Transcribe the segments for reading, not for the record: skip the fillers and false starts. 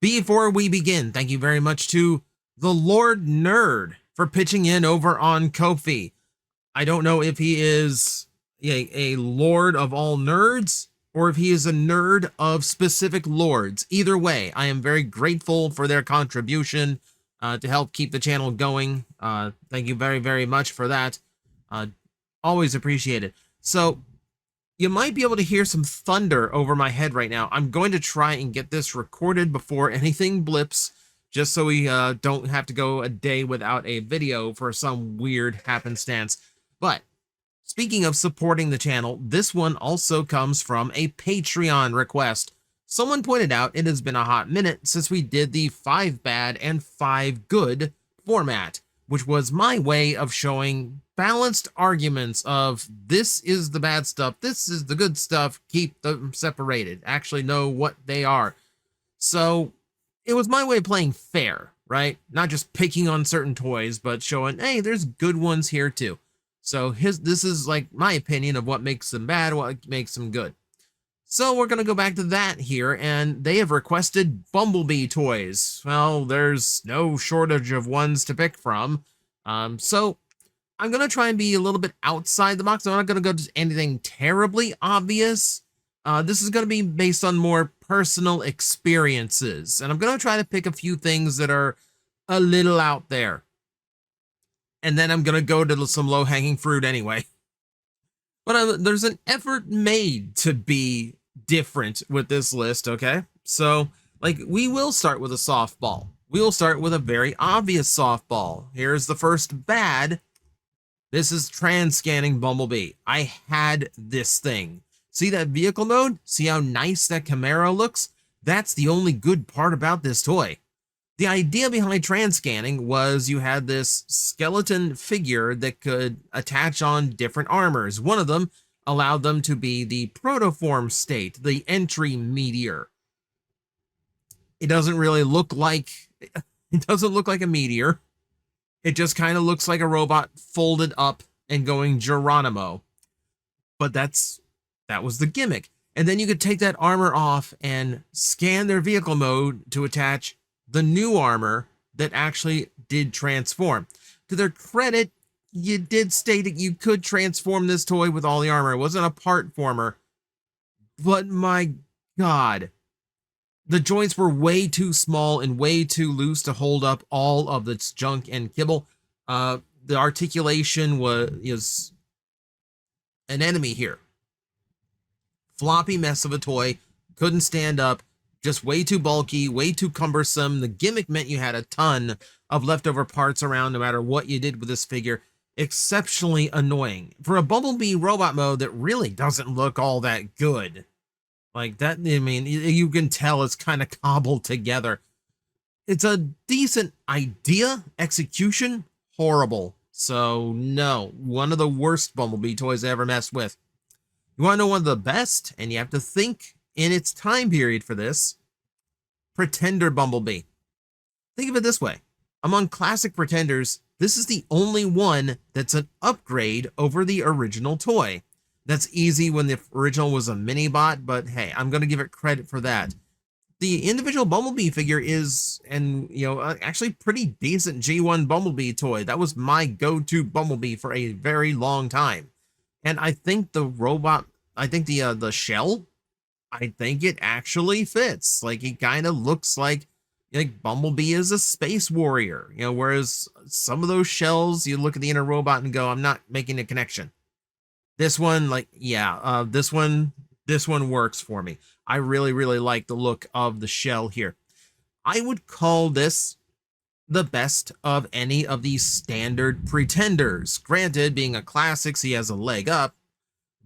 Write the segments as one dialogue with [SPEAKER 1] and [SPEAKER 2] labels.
[SPEAKER 1] Before we begin, thank you very much to the Lord Nerd for pitching in over on Ko-fi. I don't know if he is a lord of all nerds or if he is a nerd of specific lords. Either way, I am very grateful for their contribution to help keep the channel going. Thank you very, very much for that. Always appreciate it. So, you might be able to hear some thunder over my head right now. I'm going to try and get this recorded before anything blips, just so we don't have to go a day without a video for some weird happenstance. But speaking of supporting the channel, this one also comes from a Patreon request. Someone pointed out it has been a hot minute since we did the 5 bad and 5 good format, which was my way of showing balanced arguments of this is the bad stuff, this is the good stuff, keep them separated, actually know what they are. So it was my way of playing fair, right? Not just picking on certain toys, but showing, hey, there's good ones here too. So this is like my opinion of what makes them bad, what makes them good. So we're going to go back to that here, and they have requested Bumblebee toys. Well, there's no shortage of ones to pick from. So I'm going to try and be a little bit outside the box. I'm not going to go to anything terribly obvious. This is going to be based on more personal experiences, and I'm going to try to pick a few things that are a little out there. And then I'm going to go to some low-hanging fruit anyway. But there's an effort made to be different with this list, okay? So, like, we will start with a softball. We will start with a very obvious softball. Here's the first bad. This is trans-scanning Bumblebee. I had this thing. See that vehicle mode? See how nice that Camaro looks? That's the only good part about this toy. The idea behind trans-scanning was you had this skeleton figure that could attach on different armors. One of them allowed them to be the protoform state, the entry meteor. It doesn't really look like, a meteor. It just kind of looks like a robot folded up and going Geronimo. But that was the gimmick. And then you could take that armor off and scan their vehicle mode to attach the new armor that actually did transform. To their credit, you did state that you could transform this toy with all the armor. It wasn't a part former, but my God, the joints were way too small and way too loose to hold up all of its junk and kibble. The articulation is an enemy here. Floppy mess of a toy, couldn't stand up. Just way too bulky, way too cumbersome. The gimmick meant you had a ton of leftover parts around no matter what you did with this figure. Exceptionally annoying. For a Bumblebee robot mode that really doesn't look all that good. Like that, I mean, you can tell it's kind of cobbled together. It's a decent idea. Execution, horrible. So no, one of the worst Bumblebee toys I ever messed with. You want to know one of the best? And you have to think in its time period for this, Pretender Bumblebee. Think of it this way. Among classic Pretenders, this is the only one that's an upgrade over the original toy. That's easy when the original was a mini-bot, but hey, I'm going to give it credit for that. The individual Bumblebee figure is, actually pretty decent G1 Bumblebee toy. That was my go-to Bumblebee for a very long time. And I think the robot, the shell, I think it actually fits. Like, it kind of looks like Bumblebee is a space warrior, whereas some of those shells, you look at the inner robot and go, I'm not making a connection. This one, this one works for me. I really, really like the look of the shell here. I would call this the best of any of these standard Pretenders. Granted, being a classic, he has a leg up.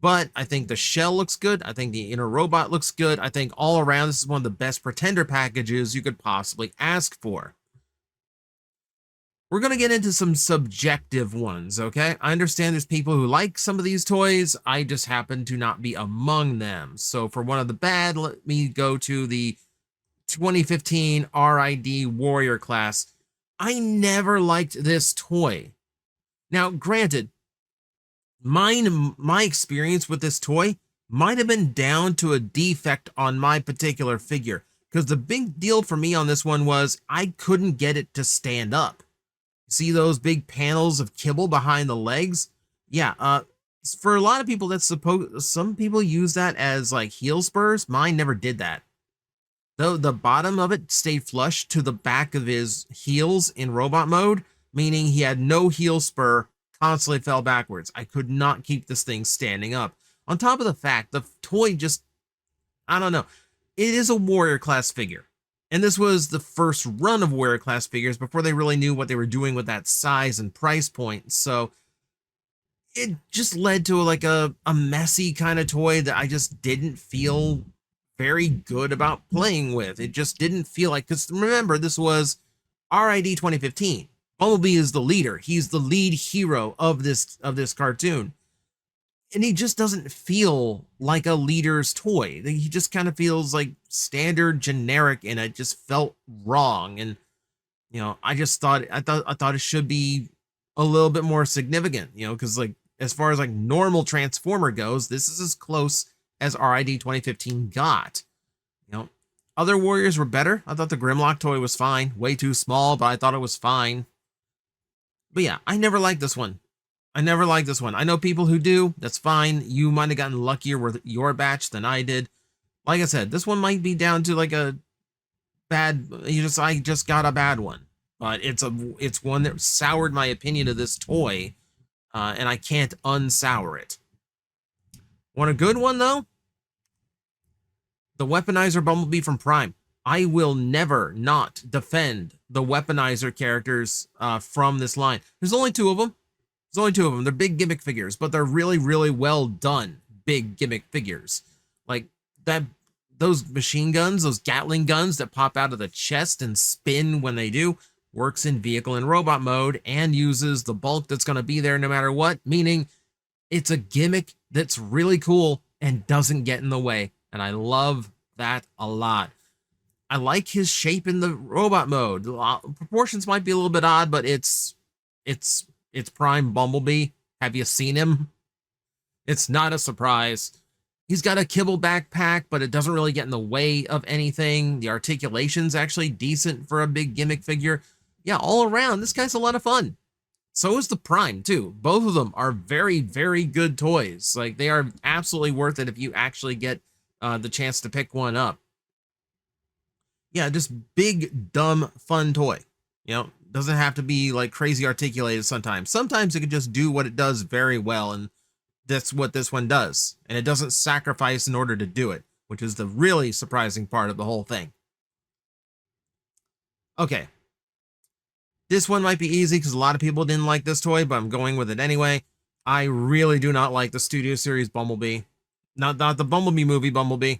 [SPEAKER 1] But I think the shell looks good. I think the inner robot looks good. I think all around, this is one of the best Pretender packages you could possibly ask for. We're going to get into some subjective ones, okay? I understand there's people who like some of these toys. I just happen to not be among them. So for one of the bad, let me go to the 2015 RID Warrior class. I never liked this toy. Now, granted, my experience with this toy might have been down to a defect on my particular figure, because the big deal for me on this one was I couldn't get it to stand up. See those big panels of kibble behind the legs? Yeah, for a lot of people, that's some people use that as like heel spurs. Mine never did that. Though the bottom of it stayed flush to the back of his heels in robot mode, meaning he had no heel spur, constantly fell backwards. I could not keep this thing standing up. On top of the fact, the toy just, I don't know. It is a warrior class figure. And this was the first run of warrior class figures before they really knew what they were doing with that size and price point. So it just led to like a messy kind of toy that I just didn't feel very good about playing with. It just didn't feel like, because remember, this was RID 2015. Bumblebee is the leader. He's the lead hero of this cartoon. And he just doesn't feel like a leader's toy. He just kind of feels like standard generic, and it just felt wrong. And I thought it should be a little bit more significant, because like as far as like normal Transformer goes, this is as close as RID 2015 got. Other Warriors were better. I thought the Grimlock toy was fine. Way too small, but I thought it was fine. But yeah, I never liked this one. I know people who do. That's fine. You might have gotten luckier with your batch than I did. Like I said, this one might be down to like a bad. I just got a bad one, but it's one that soured my opinion of this toy, and I can't unsour it. Want a good one though? The Weaponizer Bumblebee from Prime. I will never not defend the Weaponizer characters from this line. There's only two of them. They're big gimmick figures, but they're really, really well done big gimmick figures. Like those machine guns, those Gatling guns that pop out of the chest and spin when they do, works in vehicle and robot mode and uses the bulk that's going to be there no matter what, meaning it's a gimmick that's really cool and doesn't get in the way. And I love that a lot. I like his shape in the robot mode. The proportions might be a little bit odd, but it's Prime Bumblebee. Have you seen him? It's not a surprise. He's got a kibble backpack, but it doesn't really get in the way of anything. The articulation's actually decent for a big gimmick figure. Yeah, all around, this guy's a lot of fun. So is the Prime, too. Both of them are very, very good toys. Like, they are absolutely worth it if you actually get the chance to pick one up. Yeah, just big, dumb, fun toy. Doesn't have to be like crazy articulated sometimes. Sometimes it can just do what it does very well, and that's what this one does. And it doesn't sacrifice in order to do it, which is the really surprising part of the whole thing. Okay. This one might be easy because a lot of people didn't like this toy, but I'm going with it anyway. I really do not like the Studio Series Bumblebee. Not the Bumblebee movie Bumblebee.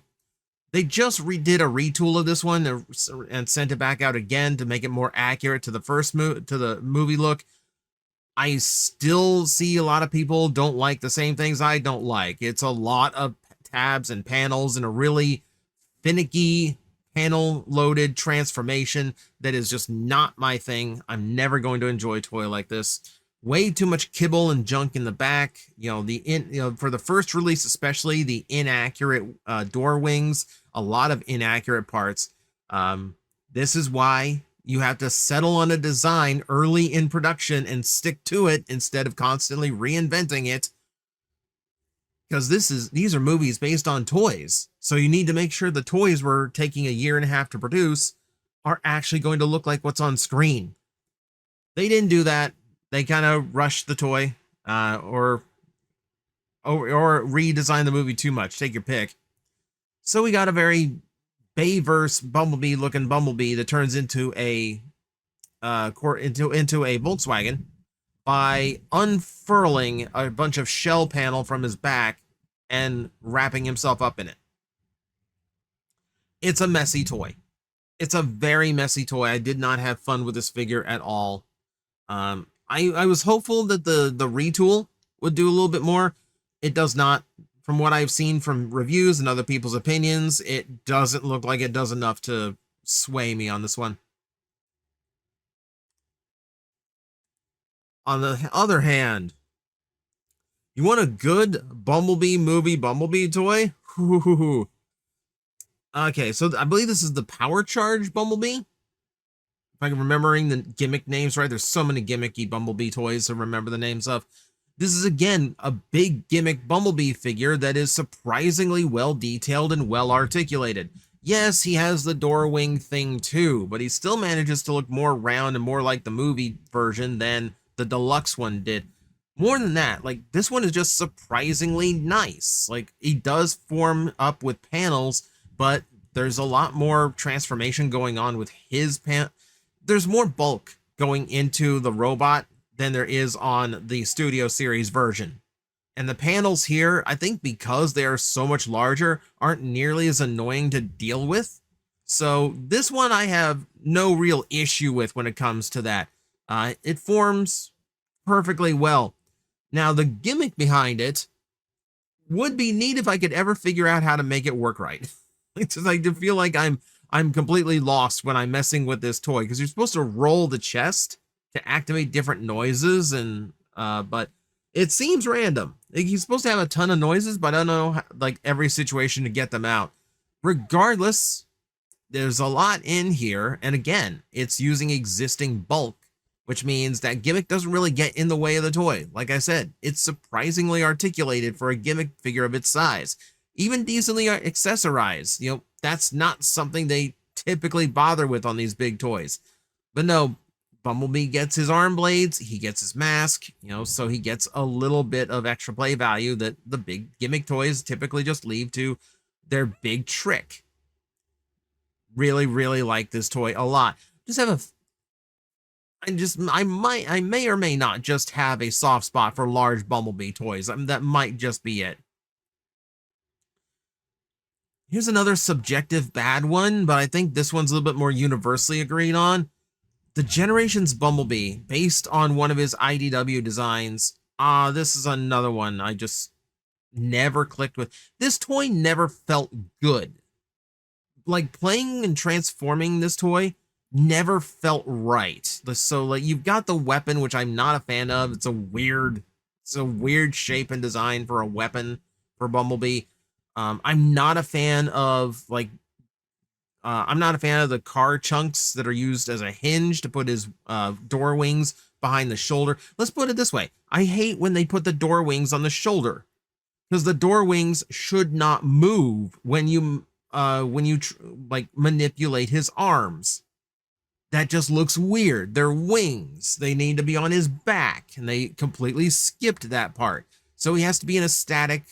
[SPEAKER 1] They just redid a retool of this one and sent it back out again to make it more accurate to the movie look. I still see a lot of people don't like the same things I don't like. It's a lot of tabs and panels and a really finicky panel-loaded transformation that is just not my thing. I'm never going to enjoy a toy like this. Way too much kibble and junk in the back. For the first release, especially the inaccurate door wings, a lot of inaccurate parts. This is why you have to settle on a design early in production and stick to it instead of constantly reinventing it. Because these are movies based on toys. So you need to make sure the toys we're taking a year and a half to produce are actually going to look like what's on screen. They didn't do that. They kind of rushed the toy or redesigned the movie too much. Take your pick. So we got a very Bayverse Bumblebee looking Bumblebee that turns into a Volkswagen by unfurling a bunch of shell panel from his back and wrapping himself up in it. It's a messy toy. It's a very messy toy. I did not have fun with this figure at all. I was hopeful that the retool would do a little bit more. It does not. From what I've seen from reviews and other people's opinions, it doesn't look like it does enough to sway me on this one. On the other hand, you want a good Bumblebee movie Bumblebee toy? Okay, so I believe this is the Power Charge Bumblebee. If I'm remembering the gimmick names right, there's so many gimmicky Bumblebee toys to remember the names of. This is again a big gimmick Bumblebee figure that is surprisingly well detailed and well articulated. Yes, he has the door wing thing too, but he still manages to look more round and more like the movie version than the deluxe one did. More than that, like this one is just surprisingly nice. Like he does form up with panels, but there's a lot more transformation going on with his there's more bulk going into the robot than there is on the Studio Series version. And the panels here, I think because they are so much larger, aren't nearly as annoying to deal with. So this one I have no real issue with when it comes to that. It forms perfectly well. Now, the gimmick behind it would be neat if I could ever figure out how to make it work right. It's just, I feel like I'm completely lost when I'm messing with this toy, because you're supposed to roll the chest to activate different noises, and but it seems random. Like, he's supposed to have a ton of noises, but I don't know like every situation to get them out. Regardless, there's a lot in here, and again, it's using existing bulk, which means that gimmick doesn't really get in the way of the toy. Like I said, it's surprisingly articulated for a gimmick figure of its size. Even decently accessorized, you know, that's not something they typically bother with on these big toys. But no, Bumblebee gets his arm blades, he gets his mask, you know, so he gets a little bit of extra play value that the big gimmick toys typically just leave to their big trick. Really, really like this toy a lot. Just have a I may or may not just have a soft spot for large Bumblebee toys. I mean, that might just be it. Here's another subjective bad one, but I think this one's a little bit more universally agreed on. The Generations Bumblebee, based on one of his IDW designs. This is another one I just never clicked with. This toy never felt good. Like, playing and transforming this toy never felt right. So, like, you've got the weapon, which I'm not a fan of. It's a weird shape and design for a weapon for Bumblebee. I'm not a fan of I'm not a fan of the car chunks that are used as a hinge to put his door wings behind the shoulder. Let's put it this way. I hate when they put the door wings on the shoulder, because the door wings should not move when you like manipulate his arms. That just looks weird. They're wings. They need to be on his back, and they completely skipped that part. So he has to be in a static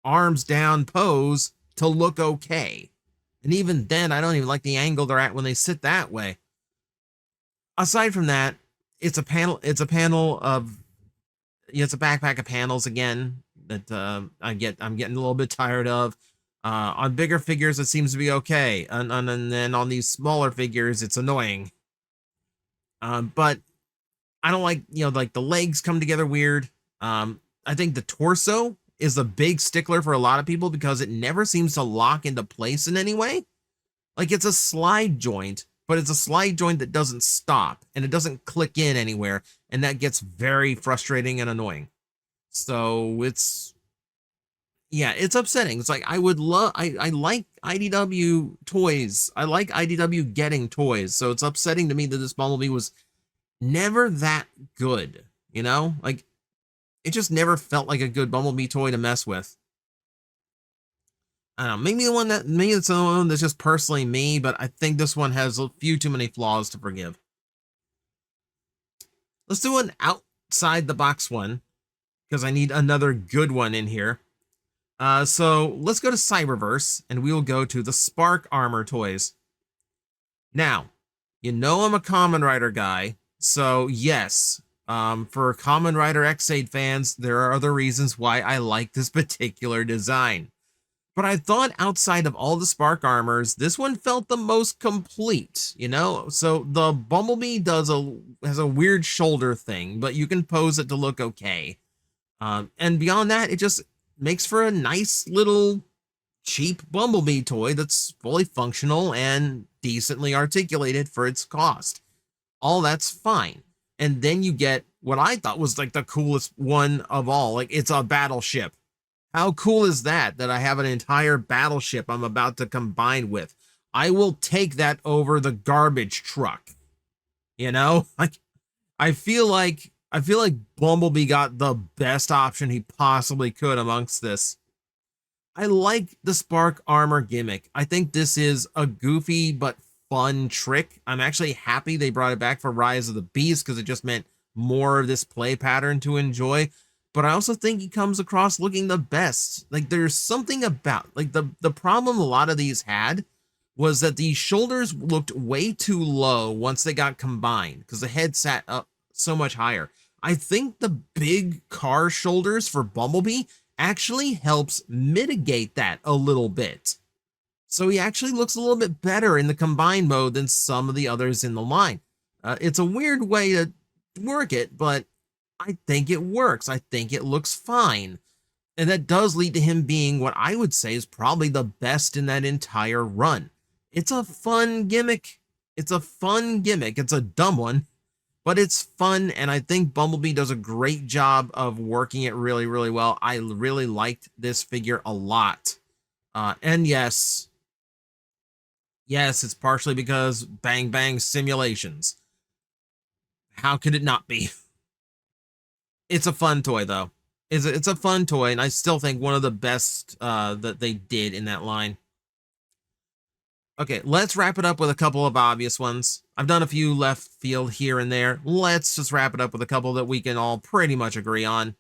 [SPEAKER 1] arms down pose to look okay. And even then, I don't even like the angle they're at when they sit that way. Aside from that, it's a panel of, it's a backpack of panels again that I'm getting a little bit tired of. On bigger figures, it seems to be okay, and then on these smaller figures, it's annoying. But I don't like, like the legs come together weird. I think the torso is a big stickler for a lot of people because it never seems to lock into place in any way. Like, it's a slide joint, but it's a slide joint that doesn't stop, and it doesn't click in anywhere, and that gets very frustrating and annoying. So it's upsetting. It's like, I like IDW toys. I like IDW getting toys, so it's upsetting to me that this Bumblebee was never that good, Like, it just never felt like a good Bumblebee toy to mess with. I don't know, maybe it's the one that's just personally me, but I think this one has a few too many flaws to forgive. Let's do an outside the box one, because I need another good one in here. So let's go to Cyberverse, and we will go to the Spark Armor toys. Now, I'm a Kamen Rider guy, so yes, for Kamen Rider X8 fans, there are other reasons why I like this particular design. But I thought outside of all the Spark Armors, this one felt the most complete, So the Bumblebee has a weird shoulder thing, but you can pose it to look okay. And beyond that, it just makes for a nice little cheap Bumblebee toy that's fully functional and decently articulated for its cost. All that's fine. And then you get what I thought was like the coolest one of all. Like, it's a battleship. How cool is that, that I have an entire battleship I'm about to combine with? I will take that over the garbage truck. You know? Like, I feel like Bumblebee got the best option he possibly could amongst this. I like the spark armor gimmick. I think this is a goofy but fun trick. I'm actually happy they brought it back for Rise of the Beast because it just meant more of this play pattern to enjoy. But I also think he comes across looking the best. Like there's something about like the problem a lot of these had was that the shoulders looked way too low once they got combined because the head sat up so much higher. I think the big car shoulders for Bumblebee actually helps mitigate that a little bit. So he actually looks a little bit better in the combined mode than some of the others in the line. It's a weird way to work it, but I think it works. I think it looks fine. And that does lead to him being what I would say is probably the best in that entire run. It's a fun gimmick. It's a fun gimmick. It's a dumb one, but it's fun. And I think Bumblebee does a great job of working it really, really well. I really liked this figure a lot. And yes, it's partially because Bang Bang simulations. How could it not be? It's a fun toy, though. It's a fun toy, and I still think one of the best that they did in that line. Okay, let's wrap it up with a couple of obvious ones. I've done a few left field here and there. Let's just wrap it up with a couple that we can all pretty much agree on.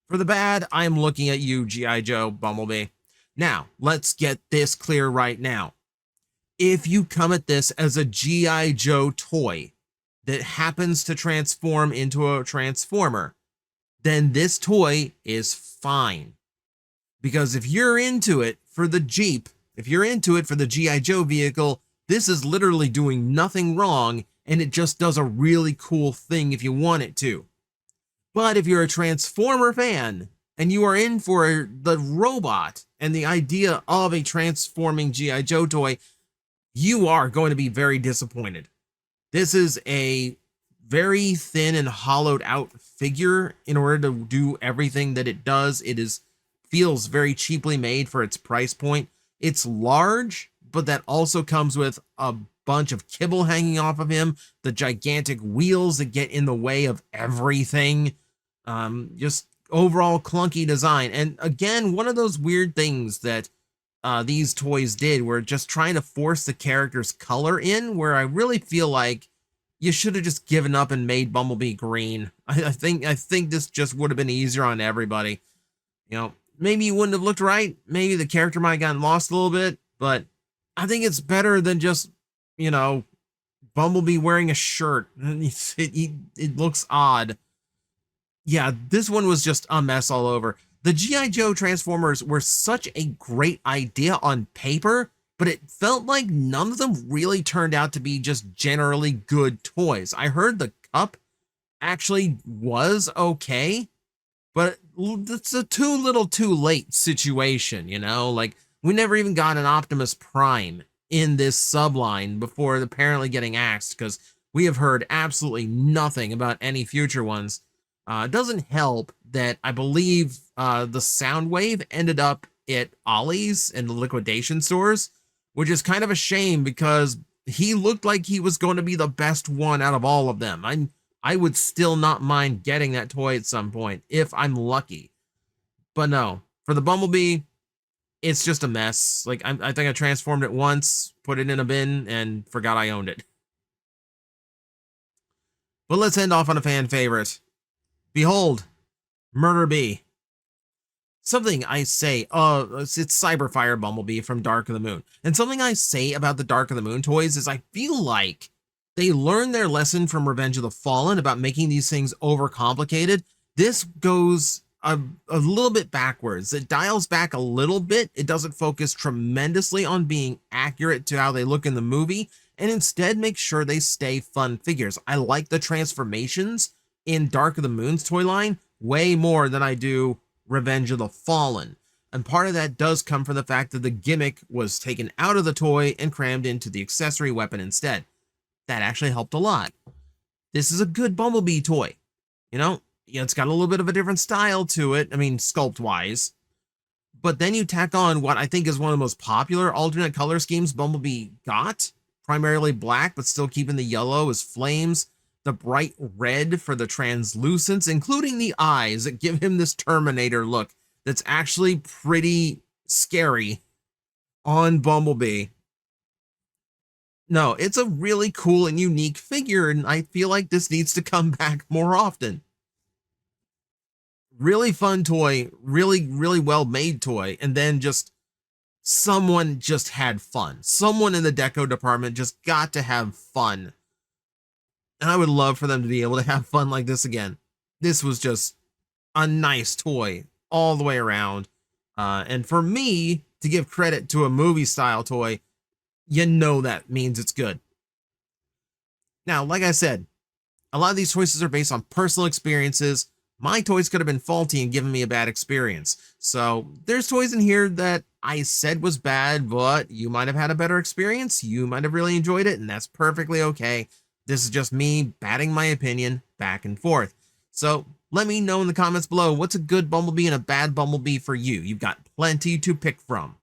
[SPEAKER 1] For the bad, I'm looking at you, G.I. Joe Bumblebee. Now, let's get this clear right now. If you come at this as a G.I. Joe toy that happens to transform into a Transformer, then this toy is fine. Because if you're into it for the Jeep, if you're into it for the G.I. Joe vehicle, this is literally doing nothing wrong, and it just does a really cool thing if you want it to. But if you're a Transformer fan, and you are in for the robot and the idea of a transforming G.I. Joe toy, you are going to be very disappointed. This is a very thin and hollowed out figure in order to do everything that it does. Feels very cheaply made for its price point. It's large, but that also comes with a bunch of kibble hanging off of him, the gigantic wheels that get in the way of everything. Just overall clunky design. And again, one of those weird things that these toys did were just trying to force the character's color in, where I really feel like you should have just given up and made Bumblebee green. I think this just would have been easier on everybody. You know, maybe you wouldn't have looked right. Maybe the character might have gotten lost a little bit, but I think it's better than just, you know, Bumblebee wearing a shirt. It looks odd. Yeah, this one was just a mess all over. The G.I. Joe Transformers were such a great idea on paper, but it felt like none of them really turned out to be just generally good toys. I heard the Cup actually was okay, but it's a too little too late situation, you know? Like, we never even got an Optimus Prime in this subline before apparently getting axed, because we have heard absolutely nothing about any future ones. It doesn't help that I believe the Soundwave ended up at Ollie's and the liquidation stores, which is kind of a shame because he looked like he was going to be the best one out of all of them. I would still not mind getting that toy at some point if I'm lucky. But no, for the Bumblebee, it's just a mess. Like, I think I transformed it once, put it in a bin, and forgot I owned it. But let's end off on a fan favorite. Behold, Murder Bee. Something I say, it's Cyberfire Bumblebee from Dark of the Moon. And something I say about the Dark of the Moon toys is I feel like they learned their lesson from Revenge of the Fallen about making these things overcomplicated. This goes a little bit backwards. It dials back a little bit. It doesn't focus tremendously on being accurate to how they look in the movie, and instead makes sure they stay fun figures. I like the transformations in Dark of the Moon's toy line way more than I do Revenge of the Fallen. And part of that does come from the fact that the gimmick was taken out of the toy and crammed into the accessory weapon instead. That actually helped a lot. This is a good Bumblebee toy. You know, yeah, it's got a little bit of a different style to it. I mean, sculpt-wise. But then you tack on what I think is one of the most popular alternate color schemes Bumblebee got, primarily black, but still keeping the yellow as flames, the bright red for the translucence, including the eyes that give him this Terminator look that's actually pretty scary on Bumblebee. No, it's a really cool and unique figure, and I feel like this needs to come back more often. Really fun toy, really, really well made toy, and then just someone just had fun. Someone in the deco department just got to have fun. And I would love for them to be able to have fun like this again. This was just a nice toy all the way around. And for me to give credit to a movie style toy, you know that means it's good. Now, like I said, a lot of these choices are based on personal experiences. My toys could have been faulty and given me a bad experience. So there's toys in here that I said was bad, but you might have had a better experience. You might have really enjoyed it, and that's perfectly okay. This is just me batting my opinion back and forth. So let me know in the comments below, what's a good Bumblebee and a bad Bumblebee for you? You've got plenty to pick from.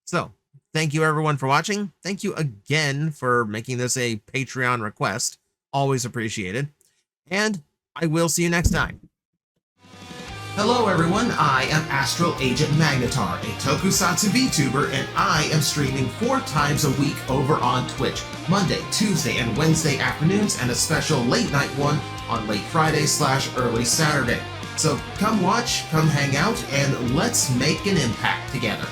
[SPEAKER 1] So thank you everyone for watching. Thank you again for making this a Patreon request. Always appreciated. And I will see you next time. Hello everyone, I am Astral Agent Magnetar, a Tokusatsu VTuber, and I am streaming 4 times a week over on Twitch, Monday, Tuesday, and Wednesday afternoons, and a special late night one on late Friday/early Saturday. So come watch, come hang out, and let's make an impact together.